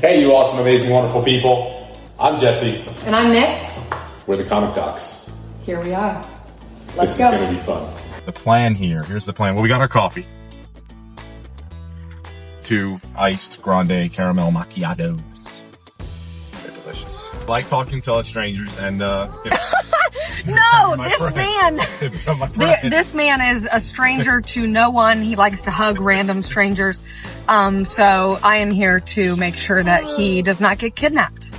Hey, you awesome, amazing, wonderful people. I'm Jesse. And I'm Nick. We're the Comic Docs. Here we are. Let's This go. is going to be fun. The plan here's the plan. Well, we got our coffee. 2 iced grande caramel macchiatos. They're delicious. I like talking to strangers and, No, this man is a stranger to no one. He likes to hug random strangers. So I am here to make sure that he does not get kidnapped.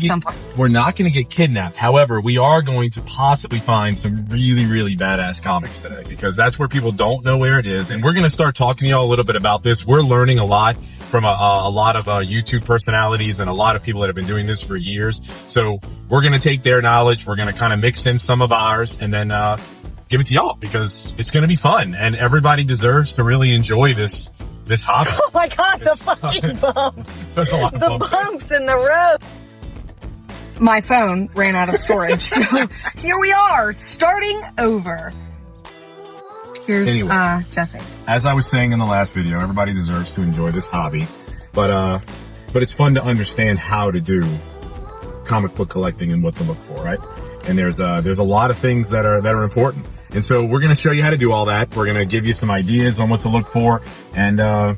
Some point. We're not going to get kidnapped. However, we are going to possibly find some really, really badass comics today because that's where people don't know where it is. And we're going to start talking to y'all a little bit about this. We're learning a lot from a lot of YouTube personalities and a lot of people that have been doing this for years. So we're going to take their knowledge. We're going to kind of mix in some of ours and then give it to y'all because it's going to be fun. And everybody deserves to really enjoy this hobby. Oh my God, the fucking bumps. There's a lot of The bumps in the road. My phone ran out of storage, so here we are, starting over. Here's Anyway. Jesse. As I was saying in the last video, everybody deserves to enjoy this hobby, but it's fun to understand how to do comic book collecting and what to look for, right? And there's a lot of things that are important. And so we're going to show you how to do all that. We're going to give you some ideas on what to look for. And, yeah,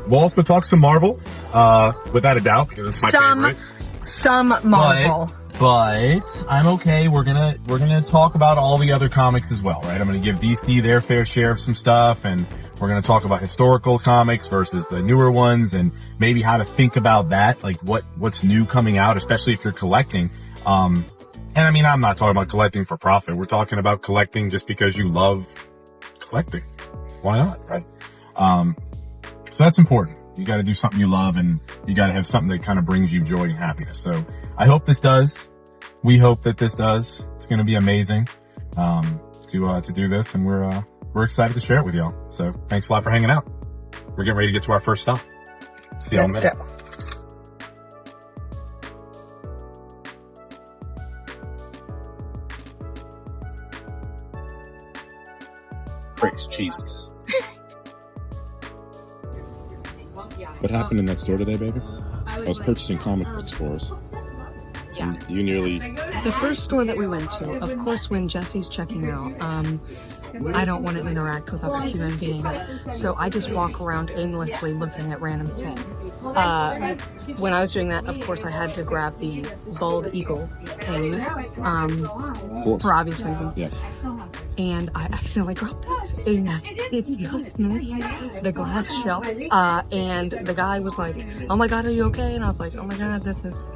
we'll also talk some Marvel, without a doubt, because it's my favorite. Some Marvel. But I'm okay. We're gonna talk about all the other comics as well, right? I'm gonna give DC their fair share of some stuff, and we're gonna talk about historical comics versus the newer ones, and maybe how to think about that, like what's new coming out, especially if you're collecting. And I mean, I'm not talking about collecting for profit. We're talking about collecting just because you love collecting. Why not, right? So that's important. You got to do something you love, and you got to have something that kind of brings you joy and happiness. So I hope this does. We hope that this does. It's going to be amazing to do this, and we're excited to share it with y'all. So thanks a lot for hanging out. We're getting ready to get to our first stop. See y'all in a minute. Praise Jesus. What happened in that store today, baby? I was purchasing comic books for us. Yeah. And you nearly... The first store that we went to, of course, when Jesse's checking out, I don't want to interact with other human beings, so I just walk around aimlessly looking at random things. When I was doing that, of course, I had to grab the bald eagle cane, for obvious reasons. Yes. And I accidentally dropped it, and it just missed the glass shelf. And the guy was like, "Oh my God, are you okay?" And I was like, "Oh my God, this is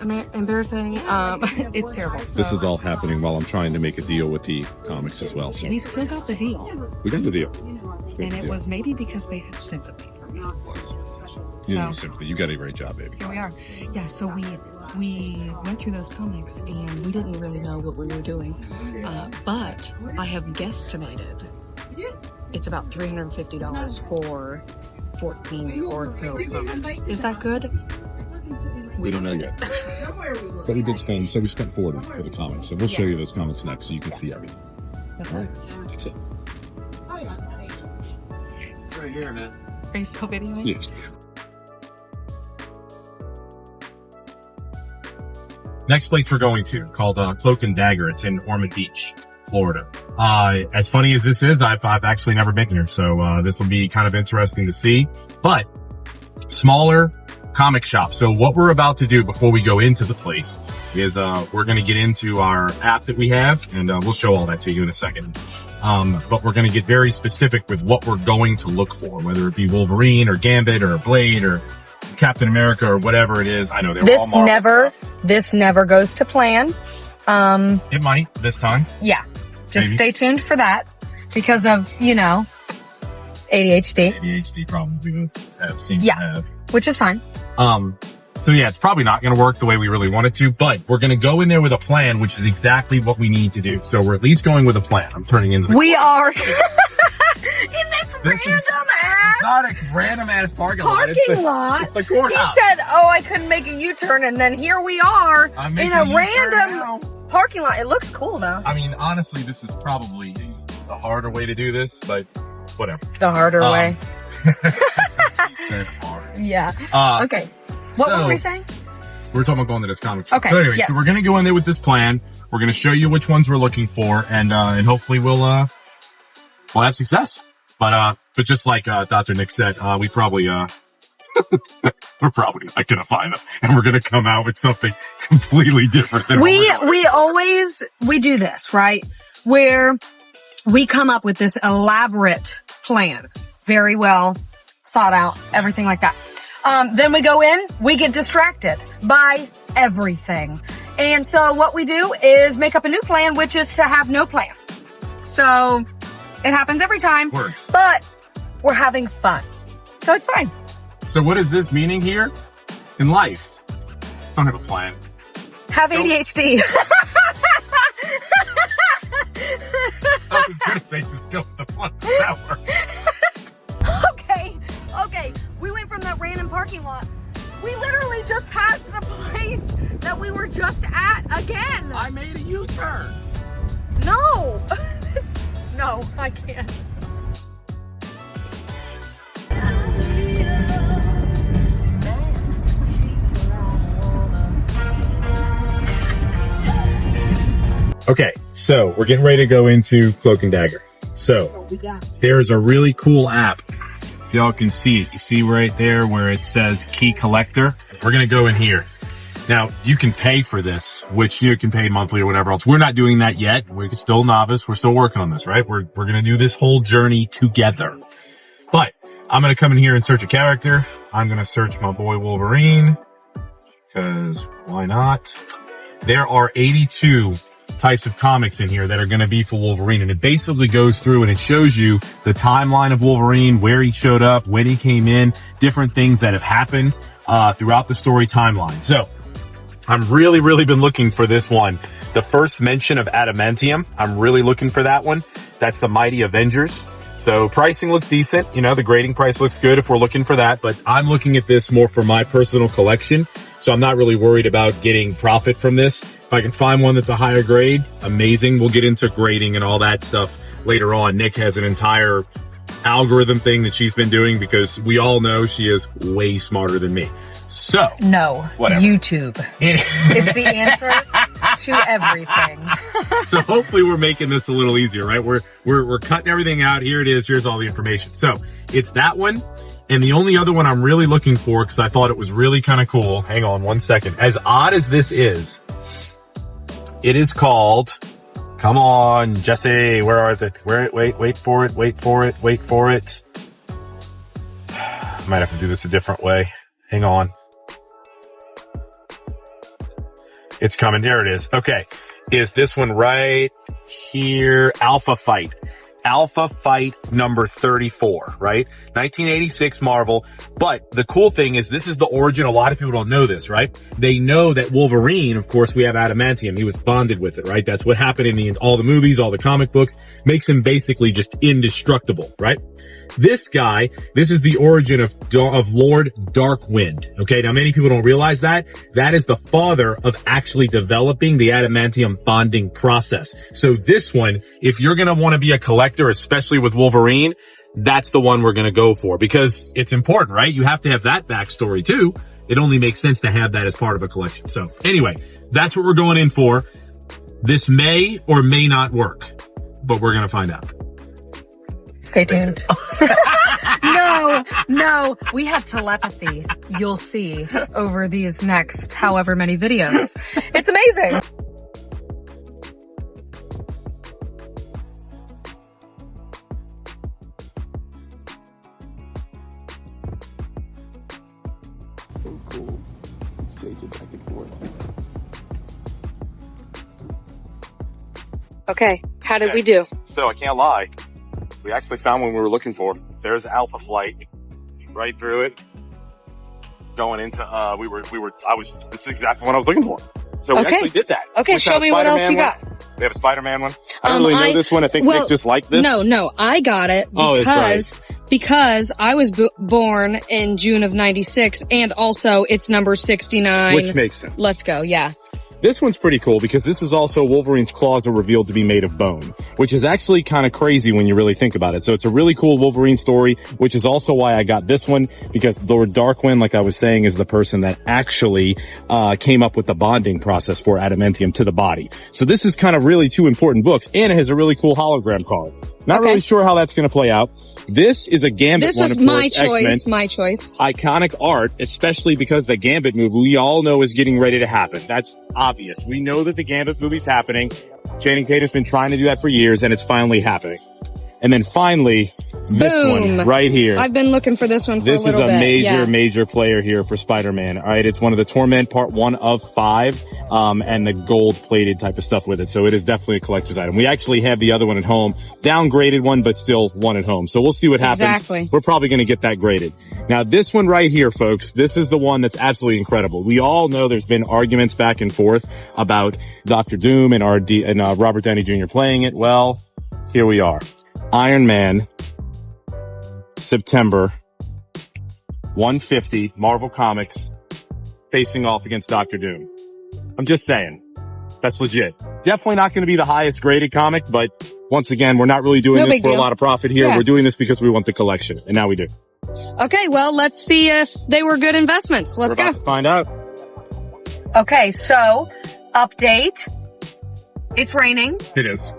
embarrassing." It's terrible. So. This is all happening while I'm trying to make a deal with the comics as well. So We still got the deal. we got the deal. And it was maybe because they had sympathy for me. You So- need sympathy. You got a great job, baby. Here we are. Yeah, so we went through those comics and we didn't really know what we were doing. But I have guesstimated it's about $350 for 14 or so comics. Is that good? We don't know yet. But we did spend, so we spent 40 for the comics. So we'll show you those comics next so you can see everything. That's All it. right. That's it. Right here, man. Are you still videoing? Yes. Next place we're going to, called Cloak and Dagger. It's in Ormond Beach, Florida. As funny as this is, I've actually never been here, so this will be kind of interesting to see. But smaller comic shop. So what we're about to do before we go into the place is we're going to get into our app that we have, and we'll show all that to you in a second. But we're going to get very specific with what we're going to look for, whether it be Wolverine or Gambit or Blade or Captain America or whatever it is. I know they're all Marvel stuff. This never goes to plan. It might this time. Yeah. Just Maybe. stay tuned for that because of, ADHD. ADHD problem we both have seem Yeah. to have. Which is fine. So yeah, it's probably not going to work the way we really want it to, but we're going to go in there with a plan, which is exactly what we need to do. So we're at least going with a plan. I'm turning into the We are in this random ass It's not a random ass parking lot. parking lot. It's the He courthouse. said, "Oh, I couldn't make a U-turn," and then here we are I'm in making a a U-turn random now. parking lot. It looks cool though. I mean, honestly, this is probably the harder way to do this, but whatever. The harder way. Said hard. Yeah. Okay. What were we saying? We're talking about going to this comic shop. Okay, So anyway, yes. so we're going to go in there with this plan. We're going to show you which ones we're looking for, and hopefully we'll have success. But just like Dr. Nick said, we're probably not going to find them, and we're going to come out with something completely different than We do this, right? Where we come up with this elaborate plan, very well thought out, everything like that. Then we go in, we get distracted by everything. And so what we do is make up a new plan, which is to have no plan. So it happens every time, Works. but we're having fun. So it's fine. So what is this meaning here in life? Don't have a plan. Have ADHD. I was going to say just go with the flow. That works. Okay, we went from that random parking lot. We literally just passed the place that we were just at again. I made a U-turn. No. No, I can't. Okay, so we're getting ready to go into Cloak and Dagger. So there's a really cool app. If y'all can see it, you see right there where it says Key Collector. We're gonna go in here. Now you can pay for this, which you can pay monthly or whatever else. We're not doing that yet. We're still novice. We're still working on this, right? We're gonna do this whole journey together. But I'm gonna come in here and search a character. I'm gonna search my boy Wolverine, because why not? There are 82 types of comics in here that are going to be for Wolverine, and it basically goes through and it shows you the timeline of Wolverine, where he showed up, when he came in, different things that have happened throughout the story timeline. So I'm really been looking for this one. The first mention of adamantium, I'm really looking for that one. That's the Mighty Avengers. So pricing looks decent. You know, the grading price looks good if we're looking for that, but I'm looking at this more for my personal collection. So I'm not really worried about getting profit from this. If I can find one that's a higher grade, amazing. We'll get into grading and all that stuff later on. Nick has an entire algorithm thing that she's been doing because we all know she is way smarter than me. So No, whatever. YouTube is the answer to everything. So hopefully we're making this a little easier, right? We're cutting everything out. Here it is. Here's all the information. So it's that one. And the only other one I'm really looking for, because I thought it was really kind of cool. Hang on one second. As odd as this is, it is called, come on, Jesse, where is it? Wait for it. I might have to do this a different way. Hang on. It's coming. There it is. Okay. Is this one right here? Alpha Fight number 34, right? 1986 Marvel. But the cool thing is this is the origin. A lot of people don't know this, right? They know that Wolverine, of course, we have adamantium. He was bonded with it, right? That's what happened in all the movies, all the comic books, makes him basically just indestructible, right? This guy, this is the origin of Lord Darkwind. Okay, now many people don't realize that. That is the father of actually developing the adamantium bonding process. So this one, if you're gonna want to be a collector, especially with Wolverine, that's the one we're gonna go for because it's important, right? You have to have that backstory too. It only makes sense to have that as part of a collection. So anyway, that's what we're going in for. This may or may not work, but we're gonna find out. Stay tuned. No, we have telepathy. You'll see over these next however many videos. It's amazing. So cool. Stage it back and forth. Okay, how did we do? So I can't lie. We actually found what we were looking for. There's Alpha Flight right through it. Going into, this is exactly what I was looking for. So we actually did that. Okay, We show found a me what else Spider-Man you got. one. We have a Spider-Man one. I don't really know this one. I think Nick just liked this. No, I got it because I was born in June of '96 and also it's number 69. Which makes sense. Let's go, yeah. This one's pretty cool because this is also Wolverine's claws are revealed to be made of bone, which is actually kind of crazy when you really think about it. So it's a really cool Wolverine story, which is also why I got this one, because Lord Darkwind, like I was saying, is the person that actually came up with the bonding process for adamantium to the body. So this is kind of really two important books, and it has a really cool hologram card. Not really sure how that's going to play out. This is a Gambit one, of course, my X-Men. choice, my choice. Iconic art, especially because the Gambit movie we all know is getting ready to happen. That's obvious. We know that the Gambit movie's happening. Channing Tatum's been trying to do that for years, and it's finally happening. And then finally, this one right here. I've been looking for this one for a little bit. This is a major player here for Spider-Man. All right, it's one of the Torment Part 1 of 5, and the gold-plated type of stuff with it. So it is definitely a collector's item. We actually have the other one at home, downgraded one, but still one at home. So we'll see what happens. Exactly. We're probably going to get that graded. Now, this one right here, folks, this is the one that's absolutely incredible. We all know there's been arguments back and forth about Dr. Doom and Robert Downey Jr. playing it. Well, here we are. Iron Man, September, 150, Marvel Comics, facing off against Dr. Doom. I'm just saying. That's legit. Definitely not going to be the highest graded comic, but once again, we're not really doing this for a lot of profit here. Yeah. We're doing this because we want the collection, and now we do. Okay, well, let's see if they were good investments. Let's go. We're about to find out. Okay, so, update. It's raining. It is.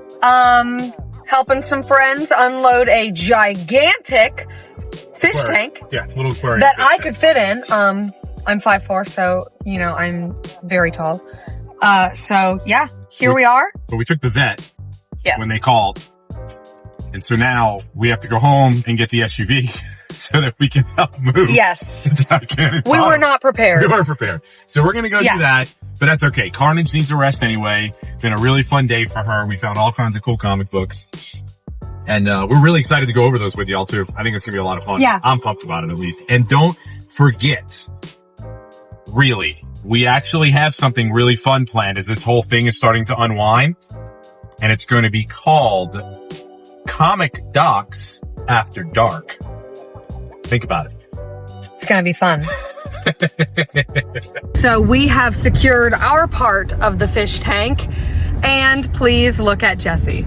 Helping some friends unload a gigantic fish tank Yeah, it's a little aquarium. that I could fit in. I'm 5'4", so, you know, I'm very tall. So, yeah, here we are. So we took the vet Yes. when they called. And so now we have to go home and get the SUV so that we can help move. Yes. the gigantic We were box. not prepared. We weren't prepared. So we're going to go do that, but that's okay. Carnage needs a rest anyway. It's been a really fun day for her. We found all kinds of cool comic books. And we're really excited to go over those with y'all too. I think it's going to be a lot of fun. Yeah. I'm pumped about it at least. And don't forget, really, we actually have something really fun planned as this whole thing is starting to unwind. And it's going to be called Comic Docs After Dark. Think about it. It's gonna be fun. So we have secured our part of the fish tank, and please look at Jesse.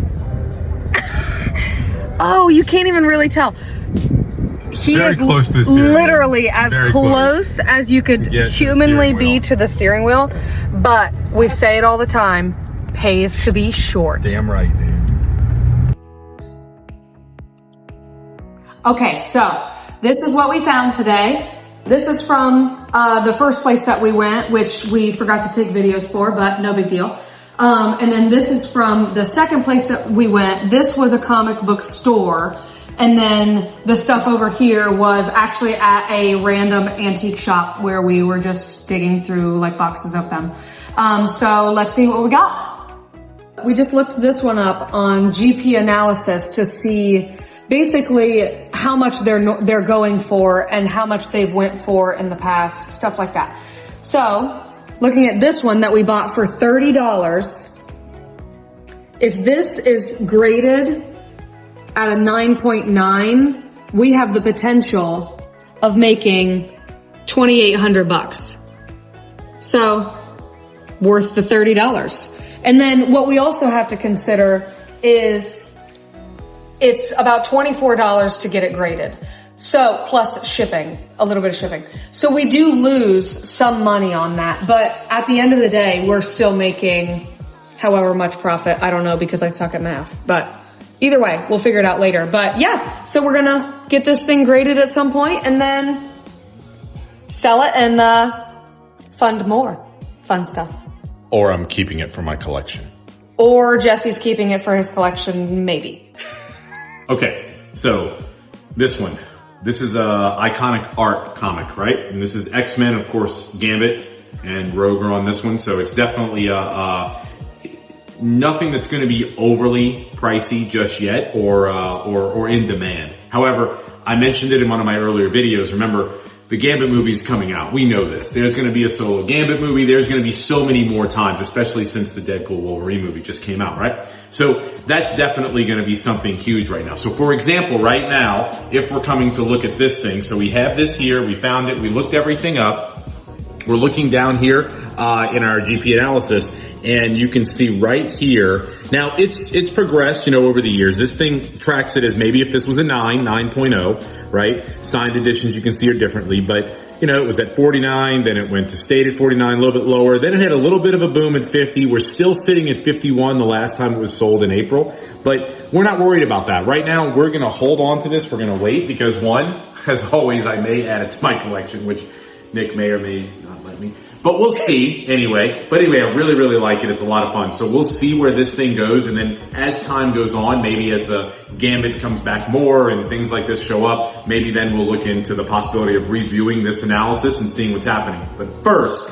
Oh, you can't even really tell. He Very is close to the steering wheel. literally as Very close as you could get to the humanly steering be wheel. to the steering wheel. But we say it all the time, pays to be short. Damn right, dude. Okay, so this is what we found today. This is from the first place that we went, which we forgot to take videos for, but no big deal. And then this is from the second place that we went. This was a comic book store. And then the stuff over here was actually at a random antique shop where we were just digging through like boxes of them. So let's see what we got. We just looked this one up on GP analysis to see basically how much they're going for and how much they've went for in the past, stuff like that. So, looking at this one that we bought for $30, if this is graded at a 9.9, we have the potential of making $2,800. So, worth the $30. And then what we also have to consider is it's about $24 to get it graded. So, plus shipping, a little bit of shipping. So we do lose some money on that, but at the end of the day, we're still making however much profit. I don't know because I suck at math, but either way, we'll figure it out later. But yeah, so we're gonna get this thing graded at some point and then sell it and fund more fun stuff. Or I'm keeping it for my collection. Or Jesse's keeping it for his collection, maybe. Okay, so this one. This is a iconic art comic, right? And this is X-Men, of course, Gambit and Rogue are on this one. So it's definitely nothing that's going to be overly pricey just yet or in demand. However, I mentioned it in one of my earlier videos. Remember, the Gambit movie is coming out. We know this. There's going to be a solo Gambit movie. There's going to be so many more times, especially since the Deadpool Wolverine movie just came out, right? So that's definitely going to be something huge right now. So for example, right now, if we're coming to look at this thing, so we have this here, we found it, we looked everything up. we're looking down here in our GP analysis, and you can see right here. Now it's progressed, over the years. This thing tracks it as maybe if this was a 9.0, right? Signed editions you can see it differently, but it was at 49, then it went to stated 49, a little bit lower. Then it had a little bit of a boom at 50. We're still sitting at 51 the last time it was sold in April, but we're not worried about that. Right now, we're gonna hold on to this. We're gonna wait because one, as always, I may add it to my collection, which Nick may or may not let me, but we'll see anyway. But anyway, I really, really like it. It's a lot of fun. So we'll see where this thing goes. And then as time goes on, maybe as the Gambit comes back more and things like this show up, maybe then we'll look into the possibility of reviewing this analysis and seeing what's happening. But first,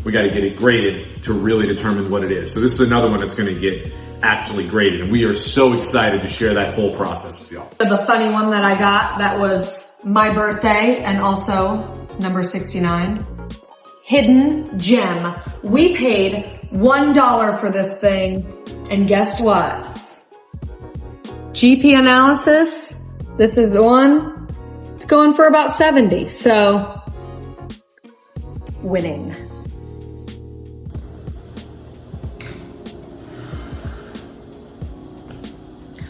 we got to get it graded to really determine what it is. So this is another one that's going to get actually graded. And we are so excited to share that whole process with y'all. The funny one that I got that was my birthday and also number 69. Hidden gem. We paid $1 for this thing, and guess what? GP analysis, this is the one. It's going for about 70, so winning.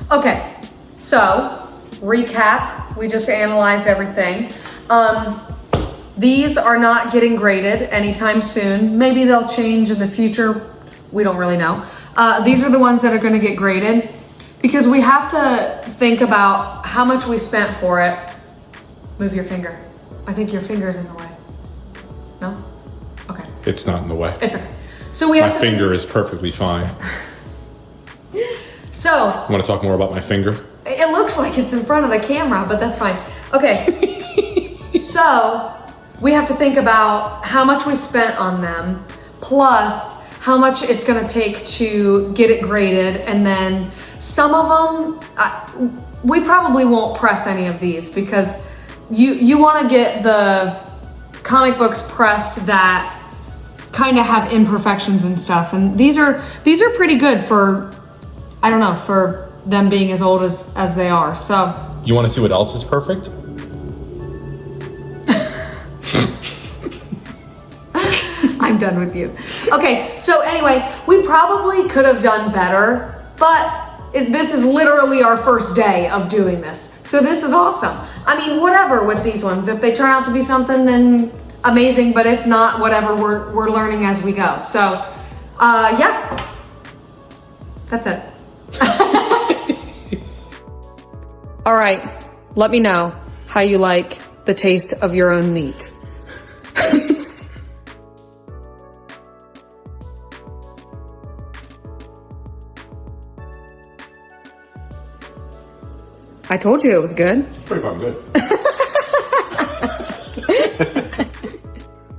Okay, so recap, we just analyzed everything. These are not getting graded anytime soon. Maybe they'll change in the future. We don't really know. These are the ones that are gonna get graded because we have to think about how much we spent for it. Move your finger. I think your finger's in the way. No? Okay. It's not in the way. It's okay. So we have My finger is perfectly fine. So. Want to talk more about my finger? It looks like it's in front of the camera, but that's fine. Okay. So we have to think about how much we spent on them, plus how much it's gonna take to get it graded. And then some of them, we probably won't press any of these because you wanna get the comic books pressed that kind of have imperfections and stuff. And these are pretty good for, I don't know, for them being as old as they are, so. You want to see what else is perfect? I'm done with you. Okay, so anyway, we probably could have done better, but this is literally our first day of doing this. So this is awesome. I mean, whatever with these ones. If they turn out to be something, then amazing, but if not, whatever, we're learning as we go. So, yeah, that's it. All right, let me know how you like the taste of your own meat. I told you it was good. Pretty fucking good.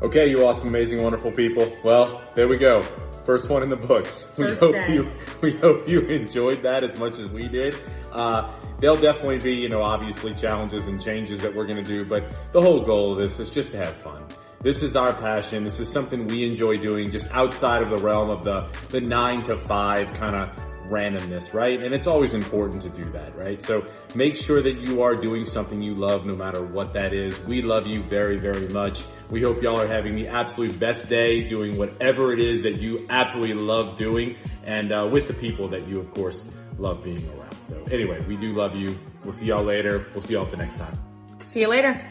Okay, you awesome, amazing, wonderful people. Well, there we go. First one in the books. We hope you enjoyed that as much as we did. There'll definitely be, obviously challenges and changes that we're going to do, but the whole goal of this is just to have fun. This is our passion. This is something we enjoy doing just outside of the realm of the 9 to 5 kind of randomness, right? And it's always important to do that, right? So make sure that you are doing something you love no matter what that is. We love you very, very much. We hope y'all are having the absolute best day doing whatever it is that you absolutely love doing and with the people that you, of course, love being around. So anyway, we do love you. We'll see y'all later. We'll see y'all at the next time. See you later.